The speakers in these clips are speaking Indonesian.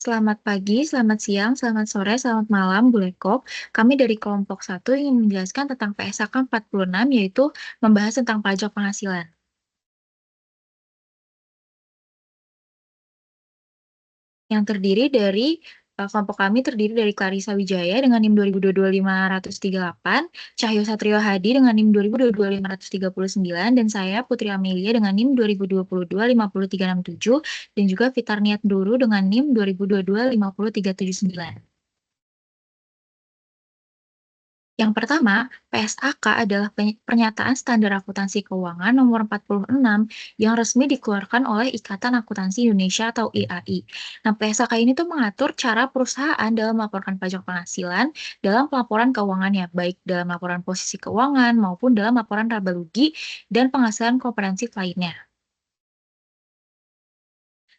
Selamat pagi, selamat siang, selamat sore, selamat malam, Bu Lekop. Kami dari kelompok satu ingin menjelaskan tentang PSAK 46, yaitu membahas tentang pajak penghasilan. Yang terdiri dari kelompok kami terdiri dari Clarissa Wijaya dengan NIM 2022-538, Cahyo Satrio Hadi dengan NIM 2022-539, dan saya Putri Amelia dengan NIM 2022-50367, dan juga Fitarniat Duru dengan NIM 2022-50379. Yang pertama, PSAK adalah pernyataan standar akuntansi keuangan nomor 46 yang resmi dikeluarkan oleh Ikatan Akuntansi Indonesia atau IAI. Nah, PSAK ini tuh mengatur cara perusahaan dalam melaporkan pajak penghasilan dalam pelaporan keuangannya, baik dalam laporan posisi keuangan maupun dalam laporan laba rugi dan penghasilan komprehensif lainnya.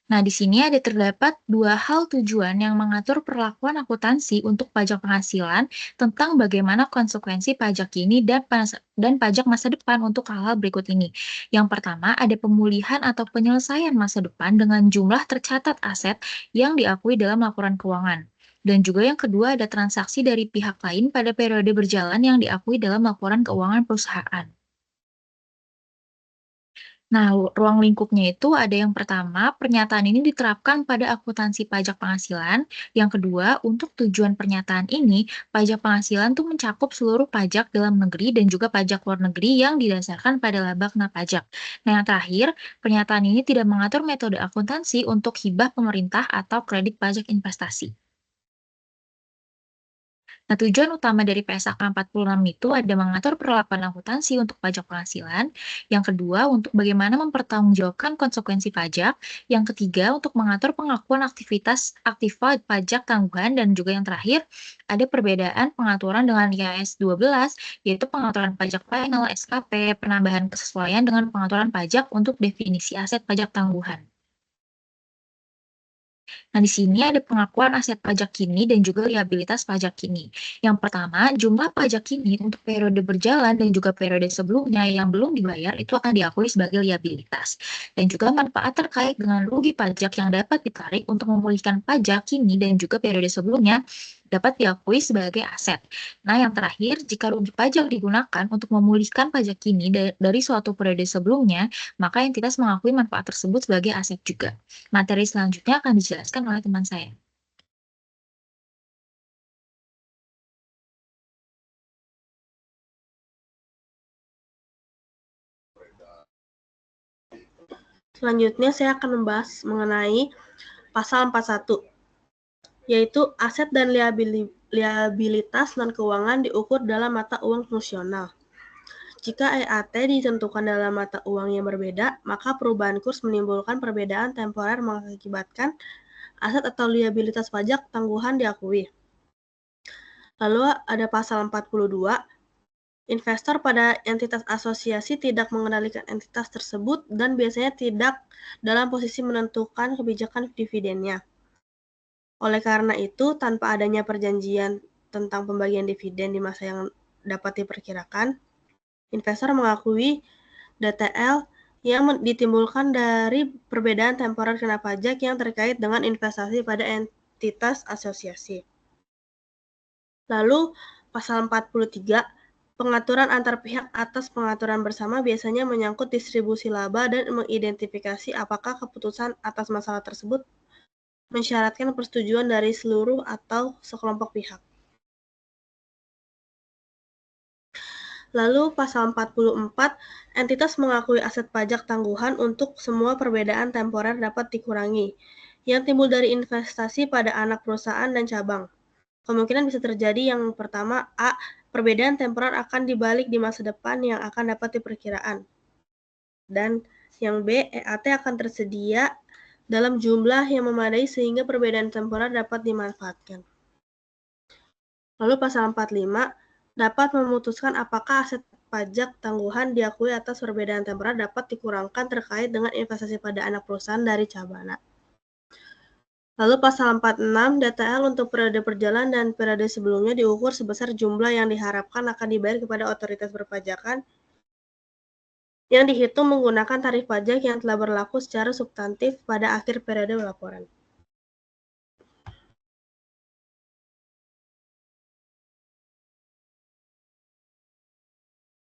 Nah, di sini ada terdapat dua hal tujuan yang mengatur perlakuan akuntansi untuk pajak penghasilan tentang bagaimana konsekuensi pajak kini dan pajak masa depan untuk hal-hal berikut ini. Yang pertama, ada pemulihan atau penyelesaian masa depan dengan jumlah tercatat aset yang diakui dalam laporan keuangan. Dan juga yang kedua, ada transaksi dari pihak lain pada periode berjalan yang diakui dalam laporan keuangan perusahaan. Nah, ruang lingkupnya itu ada yang pertama, pernyataan ini diterapkan pada akuntansi pajak penghasilan. Yang kedua, untuk tujuan pernyataan ini, pajak penghasilan tuh mencakup seluruh pajak dalam negeri dan juga pajak luar negeri yang didasarkan pada laba kena pajak. Nah, yang terakhir, pernyataan ini tidak mengatur metode akuntansi untuk hibah pemerintah atau kredit pajak investasi. Nah, tujuan utama dari PSAK 46 itu ada mengatur perlakuan akuntansi untuk pajak penghasilan, yang kedua untuk bagaimana mempertanggungjawabkan konsekuensi pajak, yang ketiga untuk mengatur pengakuan aktivitas aktiva pajak tanggungan, dan juga yang terakhir ada perbedaan pengaturan dengan IAS 12, yaitu pengaturan pajak final, SKP, penambahan kesesuaian dengan pengaturan pajak untuk definisi aset pajak tangguhan. Nah, di sini ada pengakuan aset pajak kini dan juga liabilitas pajak kini. Yang pertama, jumlah pajak kini untuk periode berjalan dan juga periode sebelumnya yang belum dibayar itu akan diakui sebagai liabilitas. Dan juga manfaat terkait dengan rugi pajak yang dapat ditarik untuk memulihkan pajak kini dan juga periode sebelumnya dapat diakui sebagai aset. Nah, yang terakhir, jika rugi pajak digunakan untuk memulihkan pajak kini dari suatu periode sebelumnya, maka entitas mengakui manfaat tersebut sebagai aset juga. Materi selanjutnya akan dijelaskan oleh teman saya. Selanjutnya saya akan membahas mengenai pasal 41, yaitu aset dan liabilitas non-keuangan diukur dalam mata uang fungsional. Jika EAT ditentukan dalam mata uang yang berbeda, maka perubahan kurs menimbulkan perbedaan temporer mengakibatkan aset atau liabilitas pajak tangguhan diakui. Lalu ada pasal 42, investor pada entitas asosiasi tidak mengendalikan entitas tersebut dan biasanya tidak dalam posisi menentukan kebijakan dividennya. Oleh karena itu, tanpa adanya perjanjian tentang pembagian dividen di masa yang dapat diperkirakan, investor mengakui DTL yang ditimbulkan dari perbedaan temporer kena pajak yang terkait dengan investasi pada entitas asosiasi. Lalu, pasal 43, pengaturan antar pihak atas pengaturan bersama biasanya menyangkut distribusi laba dan mengidentifikasi apakah keputusan atas masalah tersebut mensyaratkan persetujuan dari seluruh atau sekelompok pihak. Lalu pasal 44, entitas mengakui aset pajak tangguhan untuk semua perbedaan temporer dapat dikurangi, yang timbul dari investasi pada anak perusahaan dan cabang. Kemungkinan bisa terjadi yang pertama, A. Perbedaan temporer akan dibalik di masa depan yang akan dapat diperkiraan. Dan yang B. EAT akan tersedia dalam jumlah yang memadai sehingga perbedaan temporer dapat dimanfaatkan. Lalu pasal 45 dapat memutuskan apakah aset pajak tangguhan diakui atas perbedaan temporer dapat dikurangkan terkait dengan investasi pada anak perusahaan dari cabana. Lalu pasal 46, DTL untuk periode perjalanan dan periode sebelumnya diukur sebesar jumlah yang diharapkan akan dibayar kepada otoritas perpajakan yang dihitung menggunakan tarif pajak yang telah berlaku secara substantif pada akhir periode laporan.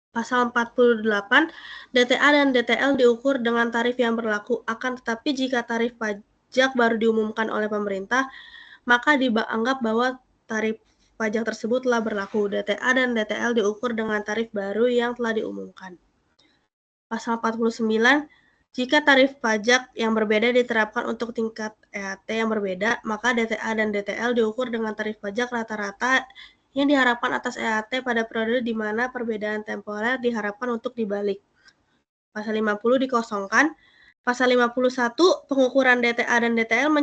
Pasal 48, DTA dan DTL diukur dengan tarif yang berlaku. Akan tetapi jika tarif pajak baru diumumkan oleh pemerintah, maka dianggap bahwa tarif pajak tersebut telah berlaku. DTA dan DTL diukur dengan tarif baru yang telah diumumkan. Pasal 49, jika tarif pajak yang berbeda diterapkan untuk tingkat EAT yang berbeda, maka DTA dan DTL diukur dengan tarif pajak rata-rata yang diharapkan atas EAT pada periode di mana perbedaan temporer diharapkan untuk dibalik. Pasal 50 dikosongkan. Pasal 51, pengukuran DTA dan DTL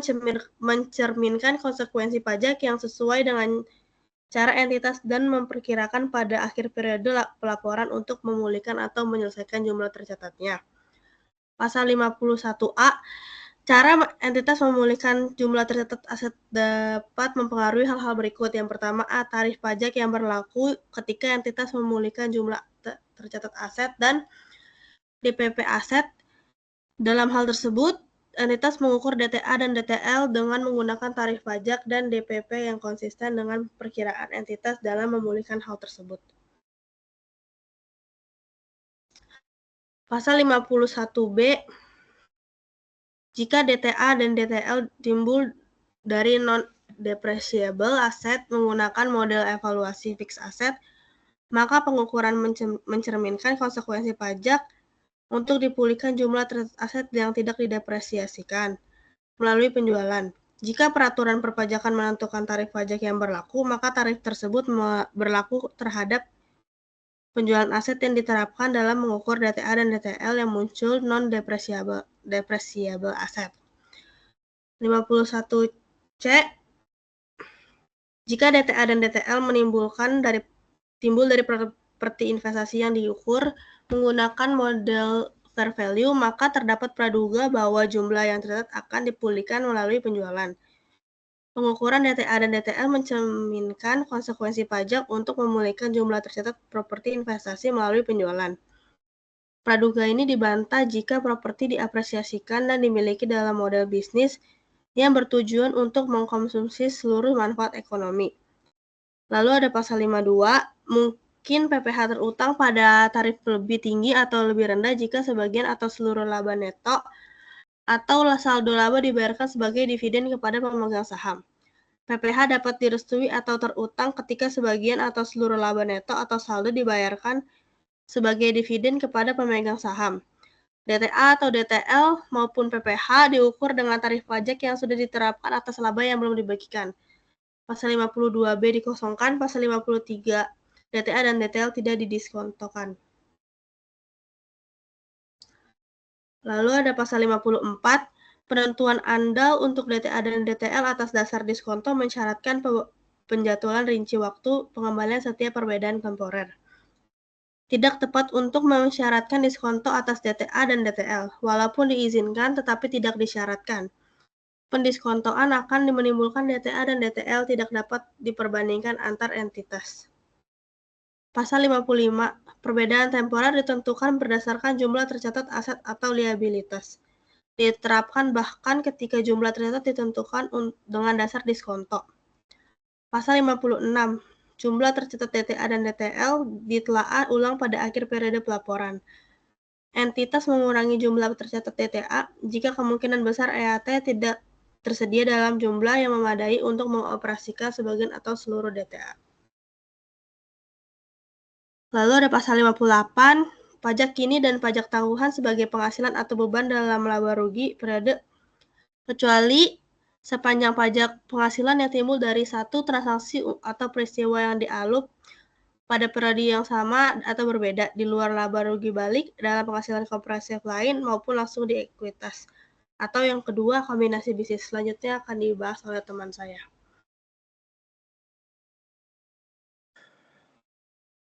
mencerminkan konsekuensi pajak yang sesuai dengan cara entitas dan memperkirakan pada akhir periode pelaporan untuk memulihkan atau menyelesaikan jumlah tercatatnya. Pasal 51A, cara entitas memulihkan jumlah tercatat aset dapat mempengaruhi hal-hal berikut. Yang pertama, tarif pajak yang berlaku ketika entitas memulihkan jumlah tercatat aset dan DPP aset. Dalam hal tersebut, entitas mengukur DTA dan DTL dengan menggunakan tarif pajak dan DPP yang konsisten dengan perkiraan entitas dalam memulihkan hal tersebut. Pasal 51B, jika DTA dan DTL timbul dari non-depreciable asset menggunakan model evaluasi fixed asset, maka pengukuran mencerminkan konsekuensi pajak untuk dipulihkan jumlah aset yang tidak didepresiasikan melalui penjualan. Jika peraturan perpajakan menentukan tarif pajak yang berlaku, maka tarif tersebut berlaku terhadap penjualan aset yang diterapkan dalam mengukur DTA dan DTL yang muncul non-depreciable asset. 51C, jika DTA dan DTL timbul dari properti investasi yang diukur menggunakan model fair value, maka terdapat praduga bahwa jumlah yang tercatat akan dipulihkan melalui penjualan. Pengukuran DTA dan DTL mencerminkan konsekuensi pajak untuk memulihkan jumlah tercatat properti investasi melalui penjualan. Praduga ini dibantah jika properti diapresiasikan dan dimiliki dalam model bisnis yang bertujuan untuk mengkonsumsi seluruh manfaat ekonomi. Lalu ada pasal 52, mungkin PPh terutang pada tarif lebih tinggi atau lebih rendah jika sebagian atau seluruh laba neto atau saldo laba dibayarkan sebagai dividen kepada pemegang saham. PPh dapat direstui atau terutang ketika sebagian atau seluruh laba neto atau saldo dibayarkan sebagai dividen kepada pemegang saham. DTA atau DTL maupun PPh diukur dengan tarif pajak yang sudah diterapkan atas laba yang belum dibagikan. Pasal 52B dikosongkan, pasal 53 DTA dan DTL tidak didiskontokan. Lalu ada pasal 54, penentuan andal untuk DTA dan DTL atas dasar diskonto mensyaratkan penjadwalan rinci waktu pengembalian setiap perbedaan temporer. Tidak tepat untuk mensyaratkan diskonto atas DTA dan DTL, walaupun diizinkan tetapi tidak disyaratkan. Pendiskontoan akan menimbulkan DTA dan DTL tidak dapat diperbandingkan antar entitas. Pasal 55, perbedaan temporer ditentukan berdasarkan jumlah tercatat aset atau liabilitas. Diterapkan bahkan ketika jumlah tercatat ditentukan dengan dasar diskonto. Pasal 56, jumlah tercatat DTA dan DTL ditelaah ulang pada akhir periode pelaporan. Entitas mengurangi jumlah tercatat DTA jika kemungkinan besar EAT tidak tersedia dalam jumlah yang memadai untuk mengoperasikan sebagian atau seluruh DTA. Lalu ada pasal 58, pajak kini dan pajak tangguhan sebagai penghasilan atau beban dalam laba rugi periode, kecuali sepanjang pajak penghasilan yang timbul dari satu transaksi atau peristiwa yang dialup pada periode yang sama atau berbeda di luar laba rugi balik dalam penghasilan komprehensif lain maupun langsung di ekuitas. Atau yang kedua, kombinasi bisnis. Selanjutnya akan dibahas oleh teman saya.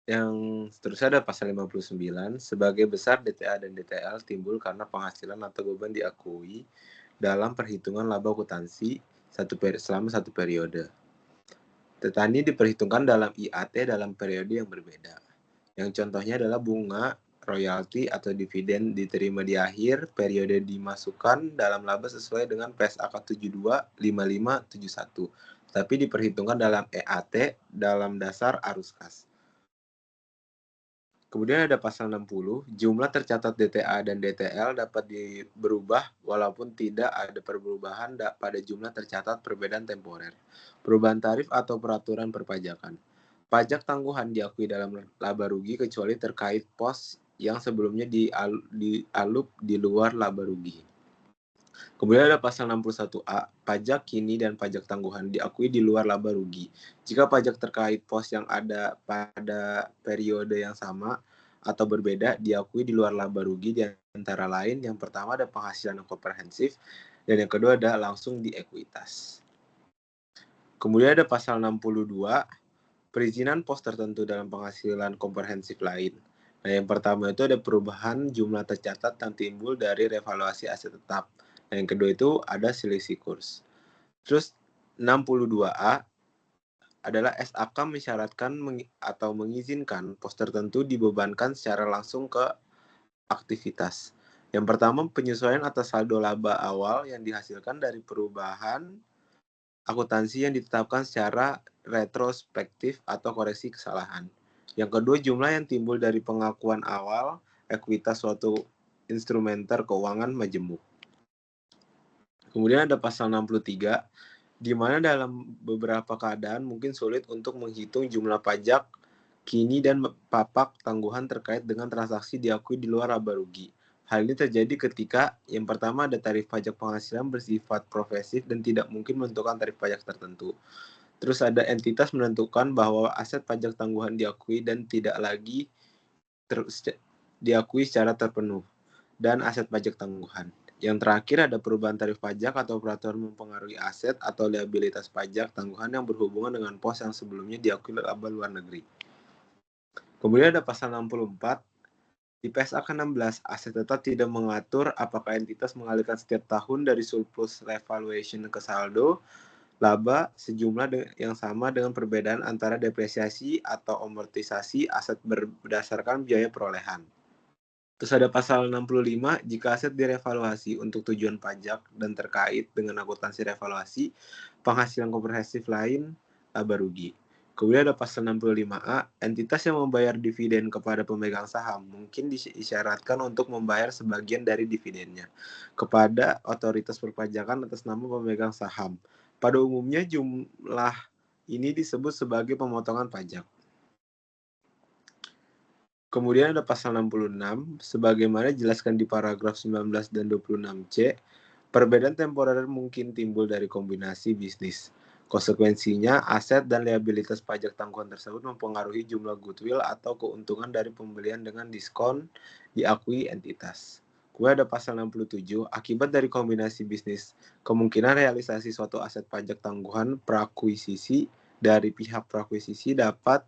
Yang seterusnya ada pasal 59, sebagai besar DTA dan DTL timbul karena penghasilan atau beban diakui dalam perhitungan laba akuntansi selama satu periode. Tetapi diperhitungkan dalam IAT dalam periode yang berbeda. Yang contohnya adalah bunga, royalti, atau dividen diterima di akhir periode dimasukkan dalam laba sesuai dengan PSAK 725571, tapi diperhitungkan dalam EAT dalam dasar arus kas. Kemudian ada pasal 60, jumlah tercatat DTA dan DTL dapat berubah walaupun tidak ada perubahan pada jumlah tercatat perbedaan temporer, perubahan tarif atau peraturan perpajakan. Pajak tangguhan diakui dalam laba rugi kecuali terkait pos yang sebelumnya dialup di luar laba rugi. Kemudian ada pasal 61A, pajak kini dan pajak tangguhan diakui di luar laba rugi. Jika pajak terkait pos yang ada pada periode yang sama atau berbeda diakui di luar laba rugi, di antara lain yang pertama ada penghasilan yang komprehensif dan yang kedua ada langsung di ekuitas. Kemudian ada pasal 62, perizinan pos tertentu dalam penghasilan komprehensif lain. Nah, yang pertama itu ada perubahan jumlah tercatat yang timbul dari revaluasi aset tetap. Nah, yang kedua itu ada selisih kurs. Terus 62A adalah SAK mensyaratkan atau mengizinkan pos tertentu dibebankan secara langsung ke aktivitas. Yang pertama, penyesuaian atas saldo laba awal yang dihasilkan dari perubahan akuntansi yang ditetapkan secara retrospektif atau koreksi kesalahan. Yang kedua, jumlah yang timbul dari pengakuan awal ekuitas suatu instrumenter keuangan majemuk. Kemudian ada pasal 63, di mana dalam beberapa keadaan mungkin sulit untuk menghitung jumlah pajak kini dan papak tangguhan terkait dengan transaksi diakui di luar laba rugi. Hal ini terjadi ketika yang pertama ada tarif pajak penghasilan bersifat progresif dan tidak mungkin menentukan tarif pajak tertentu. Terus ada entitas menentukan bahwa aset pajak tangguhan diakui dan tidak lagi diakui secara terpenuh dan aset pajak tangguhan. Yang terakhir ada perubahan tarif pajak atau peraturan mempengaruhi aset atau liabilitas pajak tangguhan yang berhubungan dengan pos yang sebelumnya diakui laba luar negeri. Kemudian ada pasal 64, di PSAK 16, aset tetap tidak mengatur apakah entitas mengalihkan setiap tahun dari surplus revaluation ke saldo laba sejumlah yang sama dengan perbedaan antara depresiasi atau amortisasi aset berdasarkan biaya perolehan. Terus ada pasal 65, jika aset direvaluasi untuk tujuan pajak dan terkait dengan akuntansi revaluasi, penghasilan komprehensif lain, laba rugi. Kemudian ada pasal 65A, entitas yang membayar dividen kepada pemegang saham mungkin disyaratkan untuk membayar sebagian dari dividennya kepada otoritas perpajakan atas nama pemegang saham. Pada umumnya jumlah ini disebut sebagai pemotongan pajak. Kemudian ada pasal 66, sebagaimana dijelaskan di paragraf 19 dan 26C, perbedaan temporer mungkin timbul dari kombinasi bisnis. Konsekuensinya, aset dan liabilitas pajak tangguhan tersebut mempengaruhi jumlah goodwill atau keuntungan dari pembelian dengan diskon diakui entitas. Kemudian ada pasal 67, akibat dari kombinasi bisnis, kemungkinan realisasi suatu aset pajak tangguhan prakuisisi dari pihak prakuisisi dapat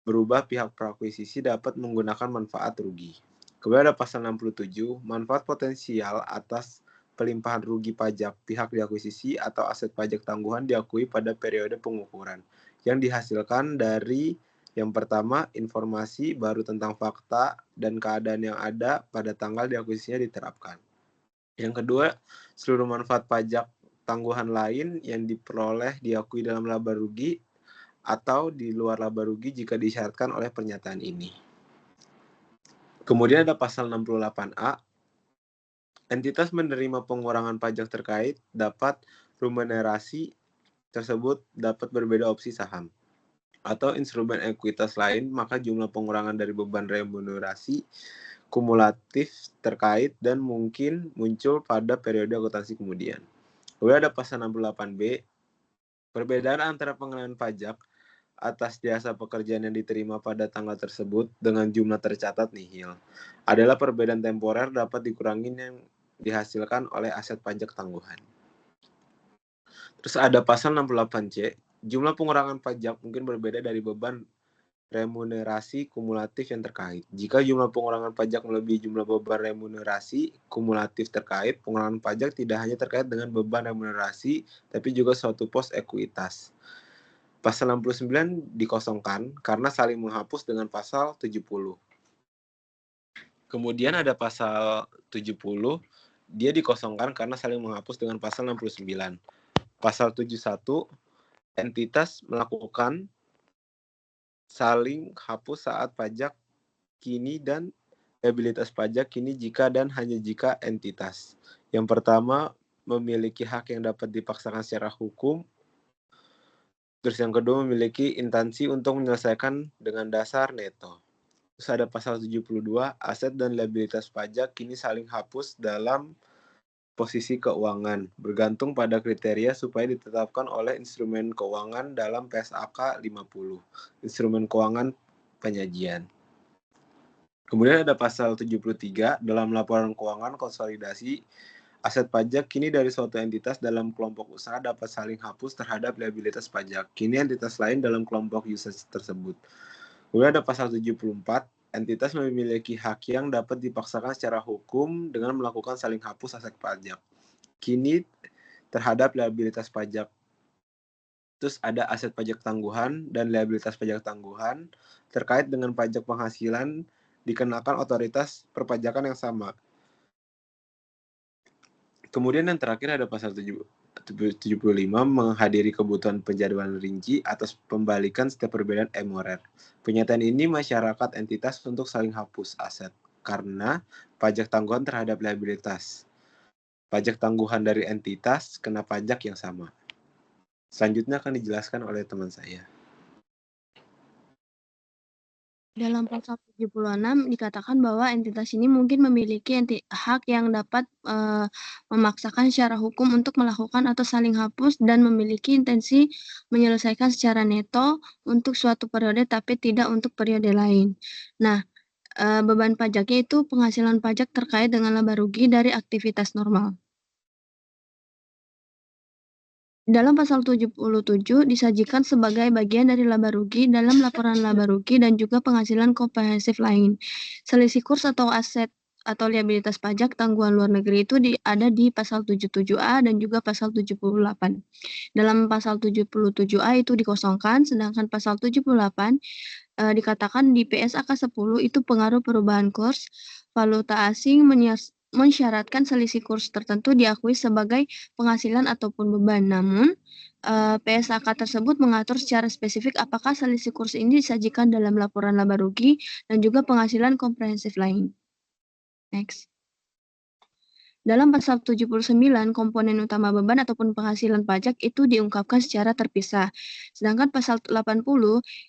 berubah, pihak prakuisisi dapat menggunakan manfaat rugi. Kemudian ada pasal 67, manfaat potensial atas pelimpahan rugi pajak pihak diakuisisi atau aset pajak tangguhan diakui pada periode pengukuran yang dihasilkan dari yang pertama, informasi baru tentang fakta dan keadaan yang ada pada tanggal diakuisisinya diterapkan. Yang kedua, seluruh manfaat pajak tangguhan lain yang diperoleh diakui dalam laba rugi atau di luar laba rugi jika disyaratkan oleh pernyataan ini. Kemudian ada pasal 68A, entitas menerima pengurangan pajak terkait dapat remunerasi tersebut dapat berbeda opsi saham atau instrumen ekuitas lain, maka jumlah pengurangan dari beban remunerasi kumulatif terkait dan mungkin muncul pada periode akuntansi kemudian. Kemudian ada pasal 68B, perbedaan antara pengenaan pajak atas jasa pekerjaan yang diterima pada tanggal tersebut dengan jumlah tercatat nihil adalah perbedaan temporer dapat dikurangi yang dihasilkan oleh aset pajak tangguhan. Terus ada pasal 68C, jumlah pengurangan pajak mungkin berbeda dari beban remunerasi kumulatif yang terkait. Jika jumlah pengurangan pajak melebihi jumlah beban remunerasi kumulatif terkait, pengurangan pajak tidak hanya terkait dengan beban remunerasi, tapi juga suatu pos ekuitas. Pasal 69 dikosongkan karena saling menghapus dengan pasal 70. Kemudian ada pasal 70, dia dikosongkan karena saling menghapus dengan pasal 69. Pasal 71, entitas melakukan saling hapus saat pajak kini dan liabilitas pajak kini jika dan hanya jika entitas. Yang pertama, memiliki hak yang dapat dipaksakan secara hukum. Terus yang kedua, memiliki intensi untuk menyelesaikan dengan dasar neto. Terus ada pasal 72, aset dan liabilitas pajak kini saling hapus dalam posisi keuangan, bergantung pada kriteria supaya ditetapkan oleh instrumen keuangan dalam PSAK 50, instrumen keuangan penyajian. Kemudian ada pasal 73, dalam laporan keuangan konsolidasi, aset pajak kini dari suatu entitas dalam kelompok usaha dapat saling hapus terhadap liabilitas pajak. Kini entitas lain dalam kelompok usage tersebut. Kemudian ada pasal 74, entitas memiliki hak yang dapat dipaksakan secara hukum dengan melakukan saling hapus aset pajak. Kini terhadap liabilitas pajak. Terus ada aset pajak tangguhan dan liabilitas pajak tangguhan terkait dengan pajak penghasilan dikenakan otoritas perpajakan yang sama. Kemudian yang terakhir ada pasal 75, menghadiri kebutuhan penjadwalan rinci atas pembalikan setiap perbedaan MORR. Pernyataan ini masyarakat entitas untuk saling hapus aset karena pajak tangguhan terhadap liabilitas. Pajak tangguhan dari entitas kena pajak yang sama. Selanjutnya akan dijelaskan oleh teman saya. Dalam pasal 76 dikatakan bahwa entitas ini mungkin memiliki hak yang dapat memaksakan secara hukum untuk melakukan atau saling hapus dan memiliki intensi menyelesaikan secara neto untuk suatu periode tapi tidak untuk periode lain. Nah, beban pajaknya itu penghasilan pajak terkait dengan laba rugi dari aktivitas normal. Dalam pasal 77 disajikan sebagai bagian dari laba rugi dalam laporan laba rugi dan juga penghasilan komprehensif lain. Selisih kurs atau aset atau liabilitas pajak tanggungan luar negeri itu ada di pasal 77A dan juga pasal 78. Dalam pasal 77A itu dikosongkan, sedangkan pasal 78 dikatakan di PSAK 10 itu pengaruh perubahan kurs valuta asing mensyaratkan selisih kurs tertentu diakui sebagai penghasilan ataupun beban. Namun, PSAK tersebut mengatur secara spesifik apakah selisih kurs ini disajikan dalam laporan laba rugi dan juga penghasilan komprehensif lain. Next. Dalam pasal 79, komponen utama beban ataupun penghasilan pajak itu diungkapkan secara terpisah. Sedangkan pasal 80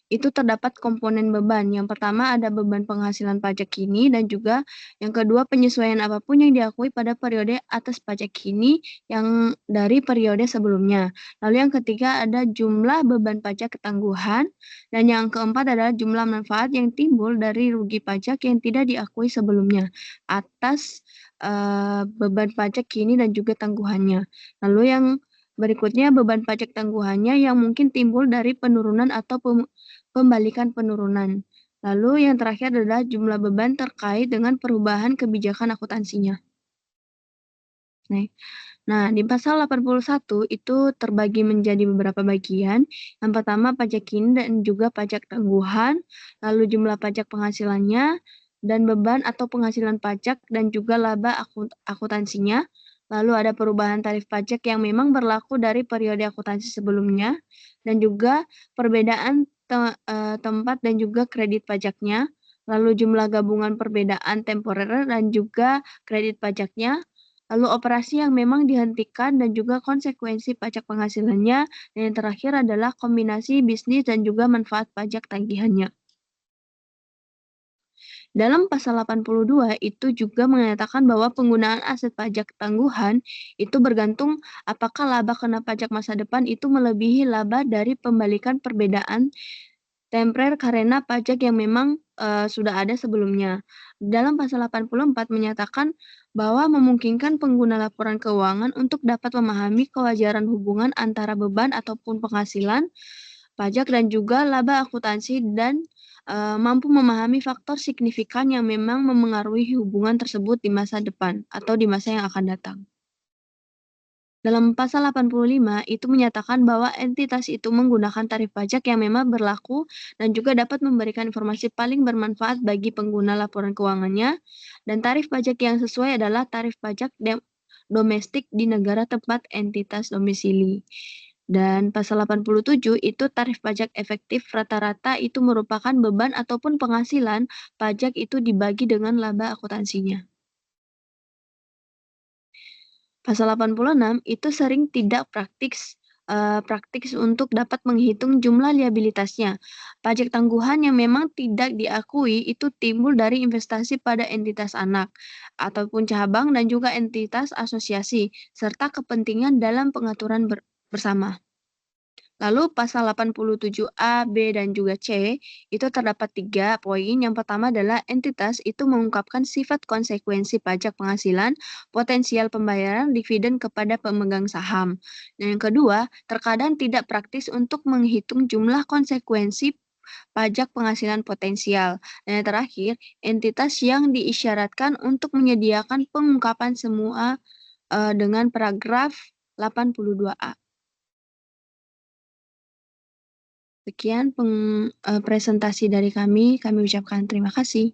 itu terdapat komponen beban. Yang pertama ada beban penghasilan pajak kini dan juga yang kedua penyesuaian apapun yang diakui pada periode atas pajak kini yang dari periode sebelumnya. Lalu yang ketiga ada jumlah beban pajak ketangguhan dan yang keempat adalah jumlah manfaat yang timbul dari rugi pajak yang tidak diakui sebelumnya atas beban pajak kini dan juga tangguhannya. Lalu yang berikutnya beban pajak tangguhannya yang mungkin timbul dari penurunan atau pembalikan penurunan. Lalu yang terakhir adalah jumlah beban terkait dengan perubahan kebijakan akuntansinya. Nah, di pasal 81 itu terbagi menjadi beberapa bagian. Yang pertama pajak kini dan juga pajak tangguhan, lalu jumlah pajak penghasilannya, dan beban atau penghasilan pajak dan juga laba akuntansinya. Lalu ada perubahan tarif pajak yang memang berlaku dari periode akuntansi sebelumnya dan juga perbedaan tempat dan juga kredit pajaknya. Lalu jumlah gabungan perbedaan temporer dan juga kredit pajaknya. Lalu operasi yang memang dihentikan dan juga konsekuensi pajak penghasilannya. Dan yang terakhir adalah kombinasi bisnis dan juga manfaat pajak tagihannya. Dalam pasal 82 itu juga menyatakan bahwa penggunaan aset pajak tangguhan itu bergantung apakah laba kena pajak masa depan itu melebihi laba dari pembalikan perbedaan temporer karena pajak yang memang sudah ada sebelumnya. Dalam pasal 84 menyatakan bahwa memungkinkan pengguna laporan keuangan untuk dapat memahami kewajaran hubungan antara beban ataupun penghasilan pajak dan juga laba akuntansi dan mampu memahami faktor signifikan yang memang memengaruhi hubungan tersebut di masa depan atau di masa yang akan datang. Dalam pasal 85 itu menyatakan bahwa entitas itu menggunakan tarif pajak yang memang berlaku dan juga dapat memberikan informasi paling bermanfaat bagi pengguna laporan keuangannya, dan tarif pajak yang sesuai adalah tarif pajak domestik di negara tempat entitas domisili. Dan pasal 87 itu tarif pajak efektif rata-rata itu merupakan beban ataupun penghasilan pajak itu dibagi dengan laba akuntansinya. Pasal 86 itu sering tidak praktis untuk dapat menghitung jumlah liabilitasnya. Pajak tangguhan yang memang tidak diakui itu timbul dari investasi pada entitas anak ataupun cabang dan juga entitas asosiasi serta kepentingan dalam pengaturan bersama. Lalu pasal 87A, B, dan juga C, itu terdapat 3 poin. Yang pertama adalah entitas itu mengungkapkan sifat konsekuensi pajak penghasilan, potensial pembayaran dividen kepada pemegang saham. Dan yang kedua, terkadang tidak praktis untuk menghitung jumlah konsekuensi pajak penghasilan potensial. Dan yang terakhir, entitas yang diisyaratkan untuk menyediakan pengungkapan semua dengan paragraf 82A. Sekian presentasi dari kami ucapkan terima kasih.